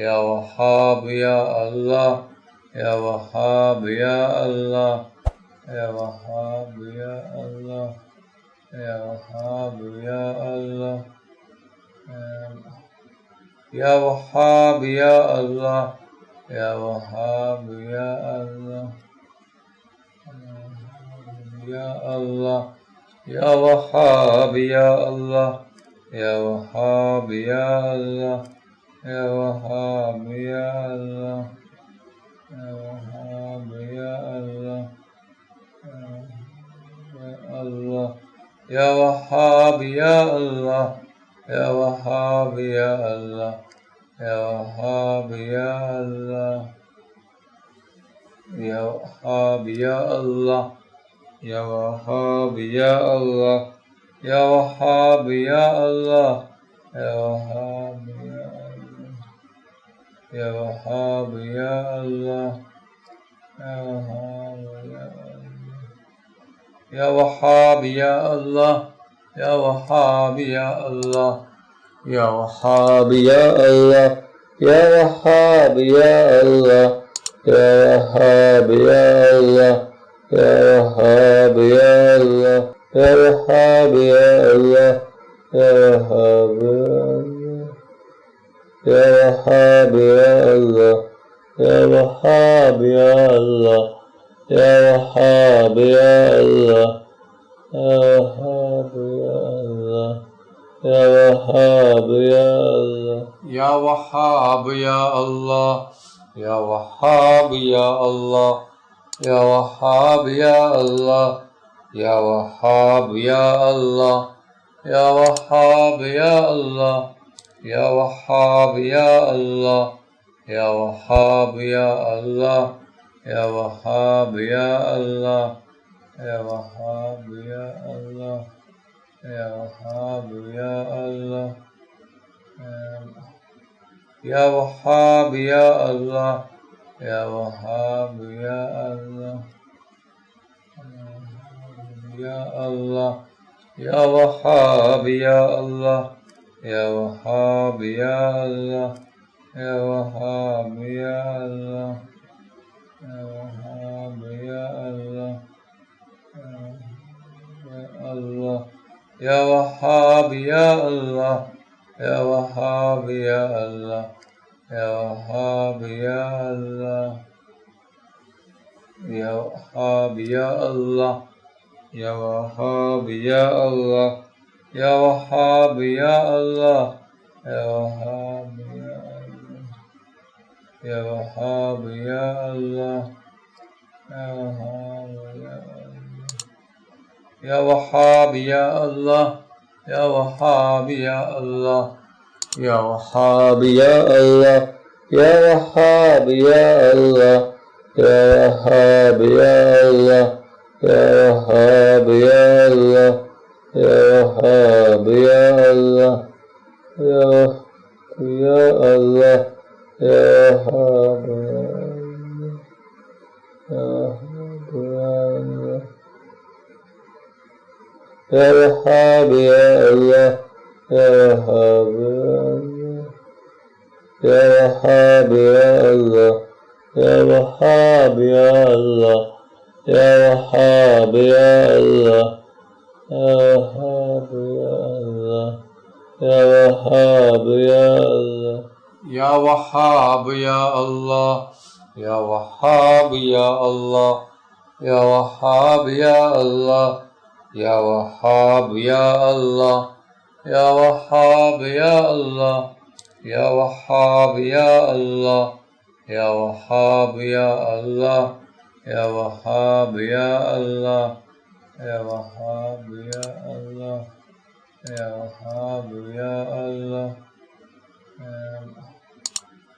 يا وهاب يا الله يا وهاب يا الله يا وهاب يا الله يا وهاب يا الله يا وهاب يا الله يا وهاب يا الله يا الله يا وهاب يا الله يا وهاب يا الله يا وهاب يا الله يا وهاب يا الله الله يا وهاب يا الله يا وهاب يا الله يا وهاب يا الله يا وهاب يا الله يا وهاب يا الله يا وهاب يا الله يا وهاب يا الله يا وهاب يا الله يا وهاب يا الله يا وهاب يا الله يا وهاب يا الله يا وهاب يا الله يا وهاب يا الله يا وهاب يا الله يا وهاب يا الله يا وهاب يا وهاب يا الله يا وهاب يا الله يا وهاب يا الله يا وهاب يا الله يا وهاب يا الله يا وهاب يا الله يا وهاب يا الله يا وهاب يا الله يا وهاب يا الله يا وهاب يا الله يا وهاب يا الله يا وهاب يا الله يا وهاب يا الله يا وهاب يا الله يا وهاب يا الله يا وهاب يا الله يا وهاب يا الله يا الله يا وهاب يا الله يا وهاب يا الله يا وهاب يا الله يا وهاب يا الله الله يا وهاب يا الله يا وهاب يا الله يا وهاب يا الله يا وهاب يا الله يا وهاب يا الله يا وهاب يا الله يا وهاب يا الله يا وهاب يا الله يا وهاب يا الله يا وهاب يا الله يا وهاب يا الله يا وهاب يا الله يا وهاب يا الله يا وهاب يا الله يا وهاب يا الله يا الله يا وهاب يا وهاب يا الله يا وهاب يا وهاب يا الله يا وهاب يا الله يا وهاب يا الله يا وهاب يا الله يا وهاب يا الله يا وهاب يا الله يا وهاب يا الله يا وهاب يا الله يا وهاب يا الله يا وهاب يا الله يا وهاب يا الله يا وهاب يا الله يا وهاب يا الله يا وهاب يا الله يا وهاب يا الله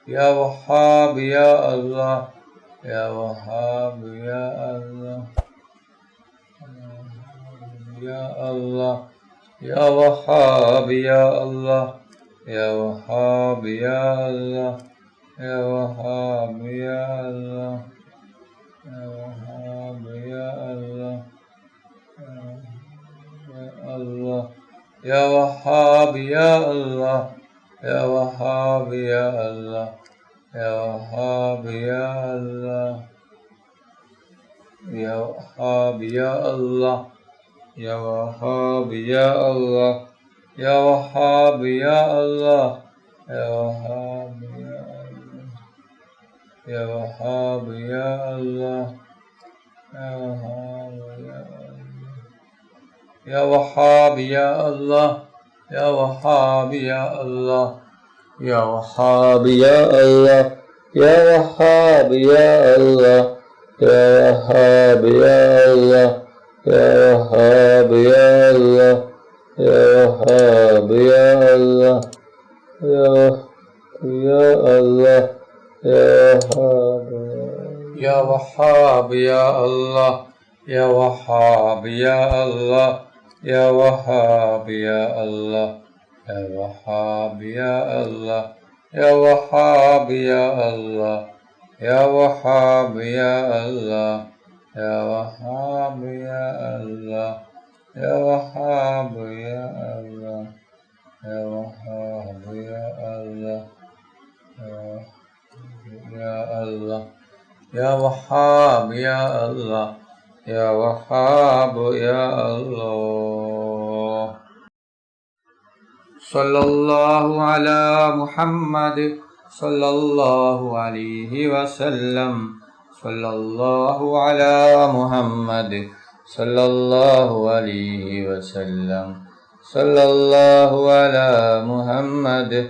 يا وهاب يا الله يا وهاب يا الله يا الله يا وهاب يا الله يا وهاب يا الله يا وهاب يا الله يا وهاب يا الله الله يا وهاب يا الله يا وهاب يا الله يا وهاب يا الله يا وهاب يا الله يا وهاب يا الله يا وهاب يا الله يا وهاب يا الله يا وهاب يا الله يا وهاب يا الله يا وهاب يا الله يا وهاب يا الله يا وهاب يا الله يا وهاب يا الله يا وهاب يا الله يا وهاب يا الله يا الله يا وهاب يا وهاب يا الله يا وهاب يا الله يا وهاب يا الله يا وهاب يا الله يا وهاب يا الله يا وهاب يا الله يا وهاب يا الله يا وهاب يا الله يا وهاب يا الله يا الله يا وهاب يا الله يا وهاب يا الله صلى الله على محمد صلى الله عليه وسلم صلى الله على محمد صلى الله عليه وسلم صلى الله على محمد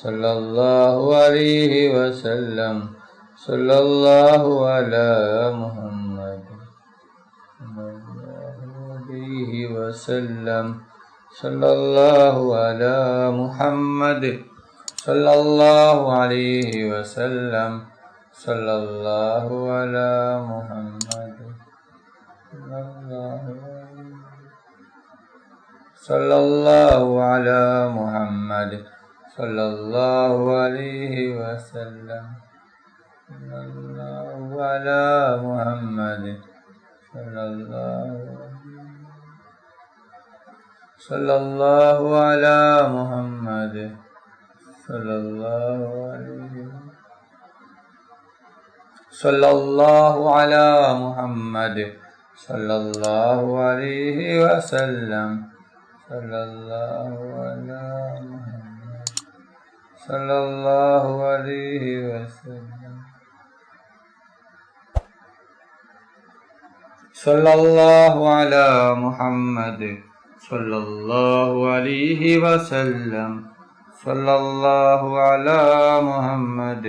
صلى الله عليه وسلم صلى الله على محمد عليه وسلم صلى الله على محمد صلى الله عليه وسلم صلى الله على محمد صلى الله على محمد صلى الله عليه وسلم صلى الله على محمد صلى الله على محمد صلى الله عليه صلى الله على محمد صلى الله عليه وسلم صلى الله على محمد صلى الله عليه وسلم صلى الله على محمد صلى الله عليه وسلم صلى الله على محمد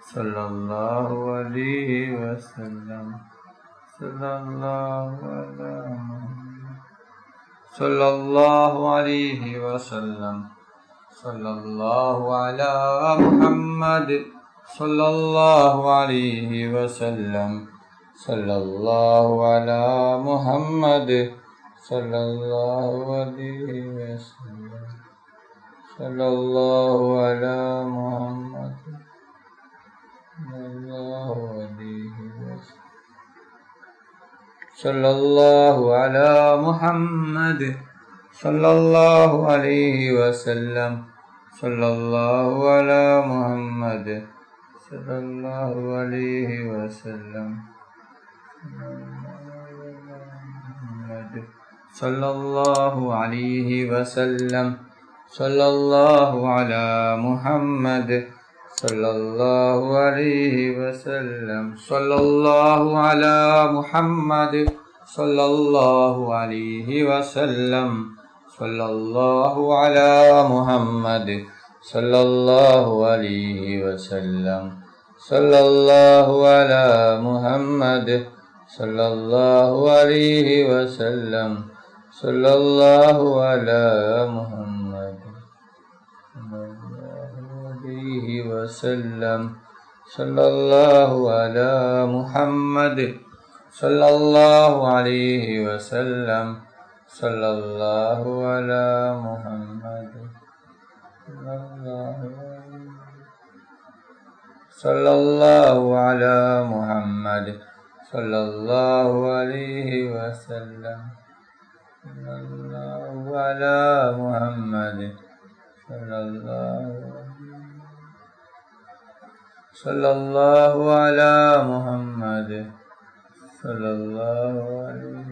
صلى الله عليه وسلم صلى الله على محمد صلى الله عليه وسلم صلى الله على محمد صلى الله عليه وسلم صلى الله على محمد صلى الله عليه وسلم صلى الله على محمد صلى الله على محمد صلى الله عليه وسلم صلى الله على محمد صلى الله عليه وسلم صلى الله عليه وسلم صلى الله على محمد صلى الله عليه وسلم صلى الله على محمد صلى الله عليه وسلم صلى الله على محمد صلى الله عليه وسلم صلى الله على محمد صلى الله عليه وسلم صلى الله على محمد عليه وسلم صلى الله على محمد صلى الله عليه وسلم صلى الله على محمد صلى الله على محمد صلى الله عليه وسلم صلى الله على محمد صلى الله صلى الله على محمد صلى الله عليه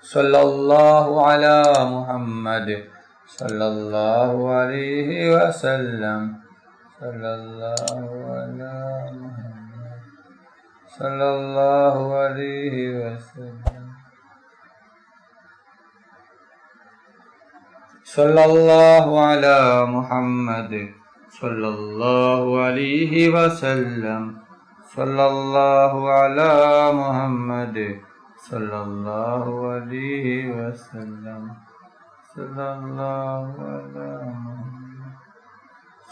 صلى الله على محمد صلى الله عليه وسلم صلى الله على محمد صلى الله عليه وسلم صلى الله على محمد صلى الله عليه وسلم صلى الله على محمد صلى الله عليه وسلم صلى الله على محمد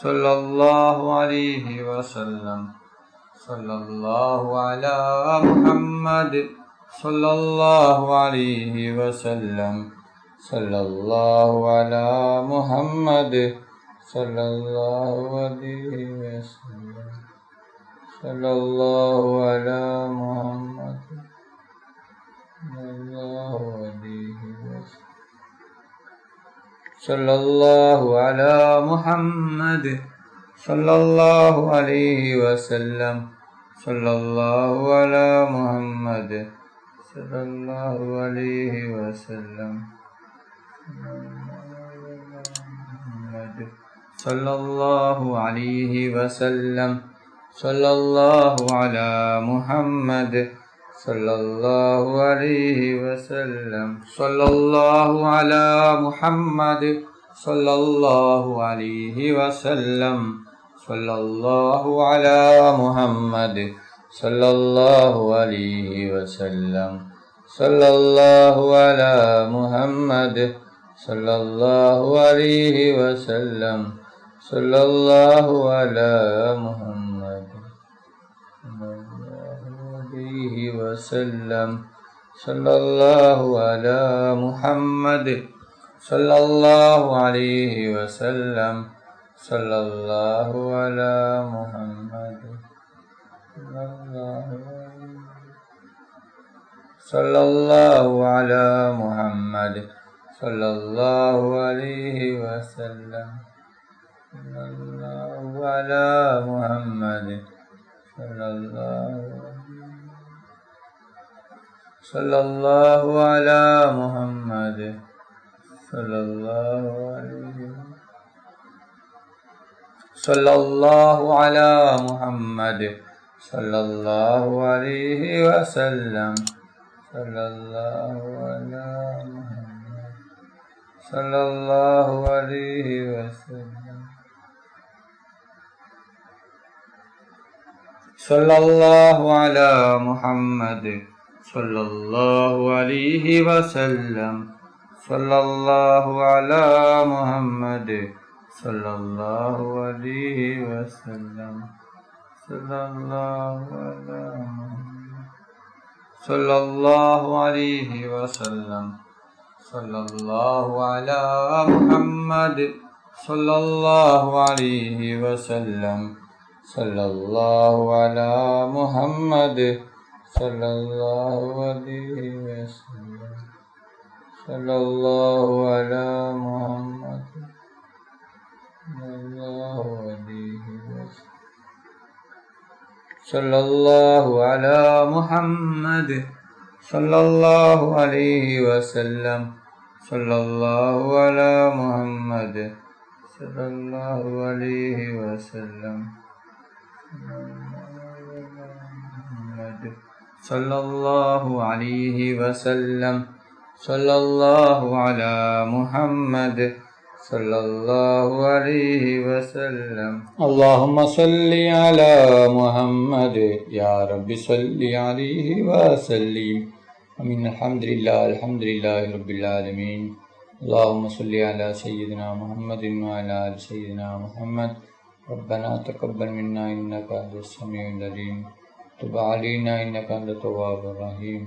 صلى الله عليه وسلم صلى الله على محمد صلى الله عليه وسلم صلى الله على محمد صلى الله عليه وسلم صلى الله على محمد صلى الله على محمد صلى الله عليه وسلم صلى الله على محمد صلى الله عليه وسلم صلى الله عليه وسلم صلى الله على محمد صلى الله عليه وسلم صلى الله على محمد صلى الله عليه وسلم صلى الله على محمد صلى الله عليه وسلم صلى الله على محمد صلى الله عليه وسلم صلى الله على محمد وسلم صلى الله على محمد صلى الله عليه وسلم صلى الله على محمد صلى الله على محمد صلى الله عليه وسلم صلى الله على محمد صلى الله صلى الله على محمد صلى الله عليه صلى الله على محمد صلى الله عليه وسلم صلى الله على محمد صلى الله عليه وسلم صلى الله على محمد صلى الله عليه وسلم صلى الله على محمد صلى الله عليه وسلم صلى الله على محمد صلى الله عليه وسلم صلى الله على محمد صلى الله عليه وسلم صلى الله على محمد صلى الله عليه وسلم صلى الله على محمد صلى الله على محمد صلى الله عليه وسلم صلى الله على محمد صلى الله عليه وسلم صلى الله عليه وسلم صلى الله على محمد صلى الله عليه وسلم اللهم صل على محمد يا رب صل عليه وسلم امين الحمد لله رب العالمين اللهم صل على سيدنا محمد وعلى آل سيدنا محمد ربنا تقبل منا إنك أنت السميع العليم تب علينا إنك أنت التواب الرحيم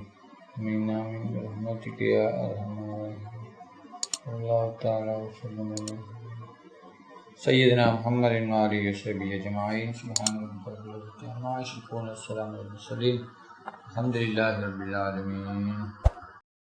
آمين برحمتك يا أرحم الراحمين الله تعالى وسلم على سيدنا محمد وآله وصحبه أجمعين سبحان ربك رب العزة عما يصفون والسلام على المرسلين الحمد لله رب العالمين.